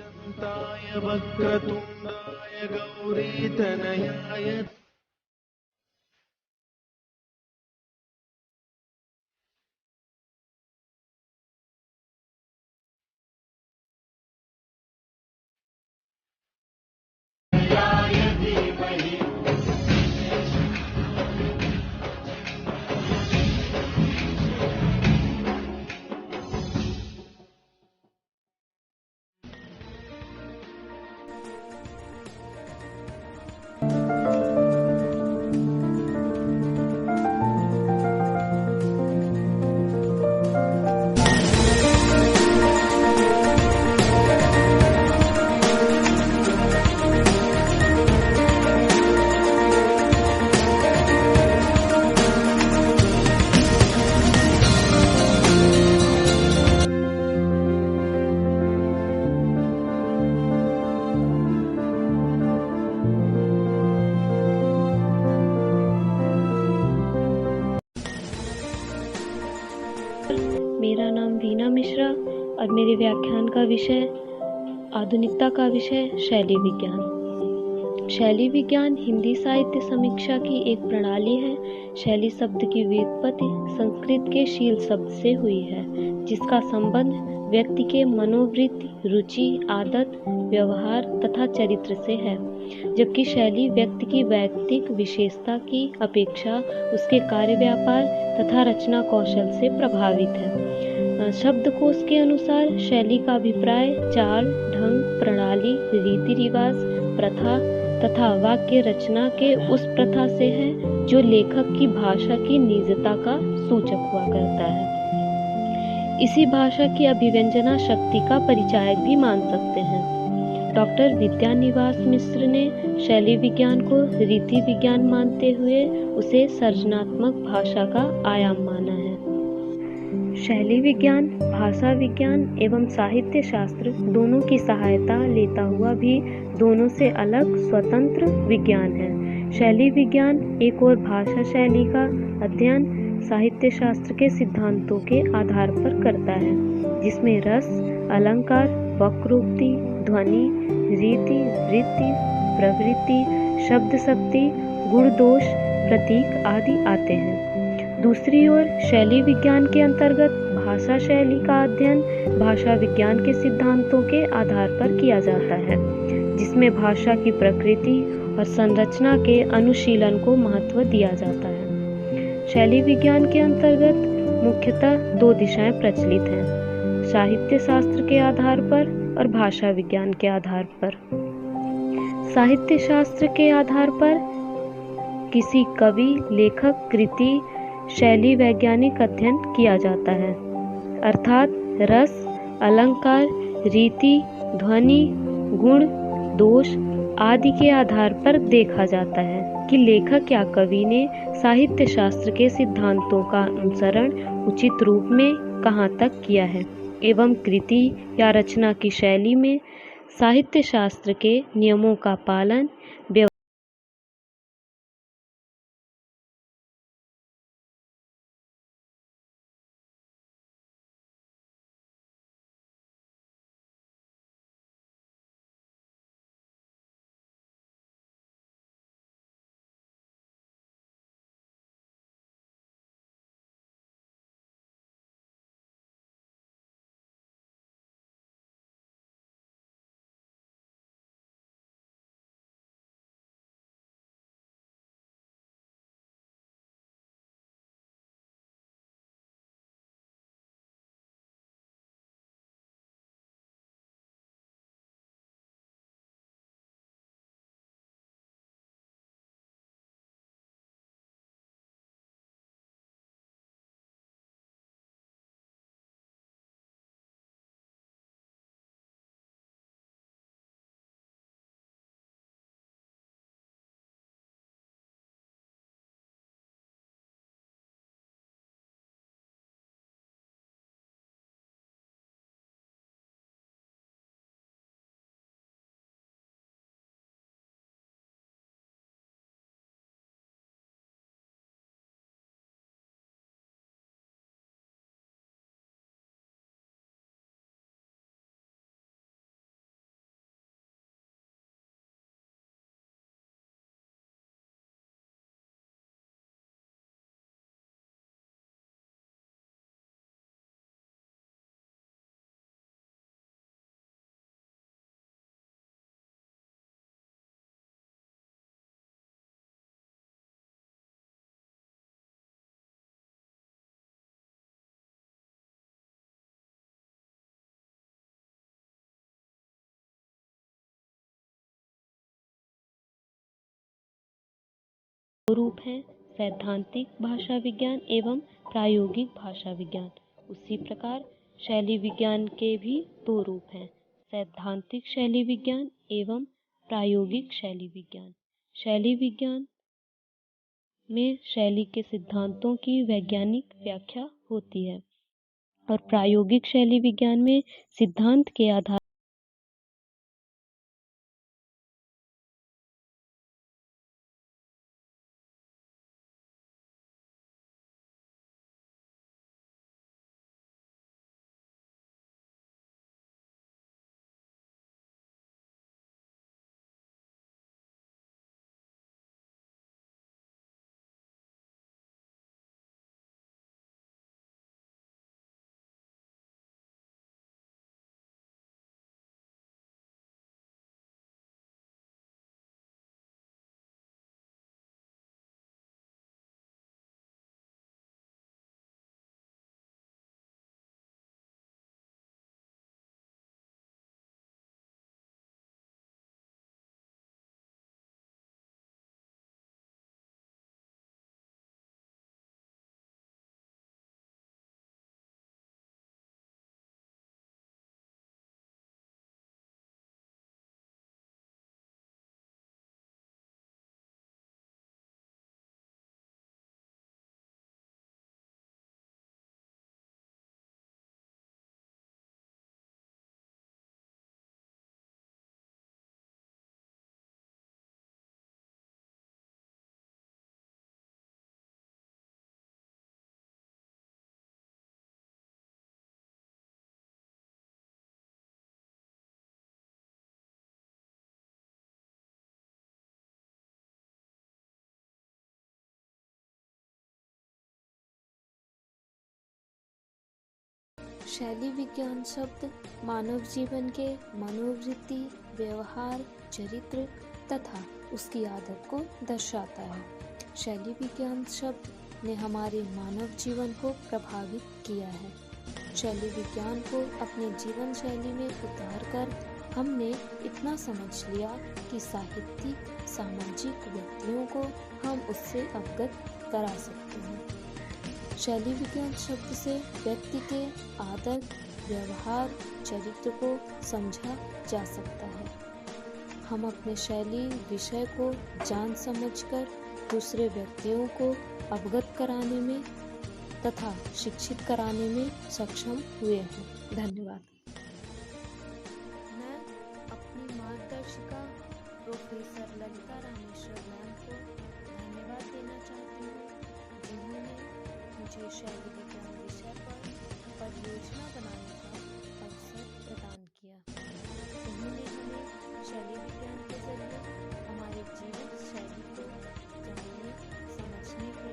कान्ताय वक्रतुण्डाय गौरीतनयाय मेरा नाम वीना मिश्रा और मेरे व्याख्यान का विषय आधुनिकता का विषय शैली विज्ञान। शैली विज्ञान हिंदी साहित्य समीक्षा की एक प्रणाली है। शैली शब्द की व्युत्पत्ति संस्कृत के शील शब्द से हुई है, जिसका संबंध व्यक्ति के मनोवृत्ति, रुचि, आदत, व्यवहार तथा चरित्र से है, जबकि शैली व्यक्ति की वैयक्तिक विशेषता की अपेक्षा उसके कार्य व्यापार तथा रचना कौशल से प्रभावित है। शब्दकोश के अनुसार शैली का अभिप्राय चाल, ढंग, प्रणाली, रीति रिवाज, प्रथा तथा वाक्य रचना के उस प्रथा से है जो लेखक की भाषा की निजता का सूचक हुआ करता है। इसी भाषा की अभिव्यंजना शक्ति का परिचायक भी मान सकते हैं। डॉक्टर विद्यानिवास मिश्र ने शैली विज्ञान को रीति विज्ञान मानते हुए उसे सर्जनात्मक भाषा का आयाम माना है। शैली विज्ञान भाषा विज्ञान एवं साहित्य शास्त्र दोनों की सहायता लेता हुआ भी दोनों से अलग स्वतंत्र विज्ञान है। शैली विज्ञान एक और भाषा शैली का अध्ययन साहित्य शास्त्र के सिद्धांतों के आधार पर करता है, जिसमें रस, अलंकार, वक्रोक्ति, ध्वनि, रीति, वृत्ति, प्रवृत्ति, शब्द शक्ति, गुण दोष, प्रतीक आदि आते हैं। दूसरी ओर शैली विज्ञान के अंतर्गत भाषा शैली का अध्ययन भाषा विज्ञान के सिद्धांतों के आधार पर किया जाता है, जिसमें भाषा की प्रकृति और संरचना के अनुशीलन को महत्व दिया जाता है। शैली विज्ञान के अंतर्गत मुख्यतः दो दिशाएं प्रचलित हैं, साहित्य शास्त्र के आधार पर और भाषा विज्ञान के आधार पर। साहित्य शास्त्र के आधार पर किसी कवि, लेखक, कृति, शैली वैज्ञानिक अध्ययन किया जाता है, अर्थात रस, अलंकार, रीति, ध्वनि, गुण, दोष आदि के आधार पर देखा जाता है कि लेखक या कवि ने साहित्य शास्त्र के सिद्धांतों का अनुसरण उचित रूप में कहाँ तक किया है एवं कृति या रचना की शैली में साहित्य शास्त्र के नियमों का पालन रूप हैं, सैद्धांतिक भाषा विज्ञान एवं प्रायोगिक भाषा विज्ञान। उसी प्रकार शैली विज्ञान के भी दो रूप हैं, सैद्धांतिक शैली विज्ञान एवं प्रायोगिक शैली विज्ञान। शैली विज्ञान में शैली के सिद्धांतों की वैज्ञानिक व्याख्या होती है और प्रायोगिक शैली विज्ञान में सिद्धांत के आधार शैली विज्ञान शब्द मानव जीवन के मनोवृत्ति, व्यवहार, चरित्र तथा उसकी आदत को दर्शाता है। शैली विज्ञान शब्द ने हमारे मानव जीवन को प्रभावित किया है। शैली विज्ञान को अपने जीवन शैली में उतारकर हमने इतना समझ लिया कि साहित्यिक, सामाजिक व्यक्तियों को हम उससे अवगत करा सकते हैं। शैली विज्ञान शब्द से व्यक्ति के आदत, व्यवहार, चरित्र को समझा जा सकता है। हम अपने शैली विषय को जान समझकर दूसरे व्यक्तियों को अवगत कराने में तथा शिक्षित कराने में सक्षम हुए हैं। धन्यवाद। मैं अपनी मार्गदर्शिका प्रोफेसर ललिता रामेश्वर मैम को धन्यवाद देना चाहती हूँ, जिन्होंने मुझे शैली विज्ञान विषय पर परियोजना बनाने का अवसर प्रदान किया। उन्होंने हमें शैली विज्ञान के जरिए हमारे जीवन शैली को जानने, समझने के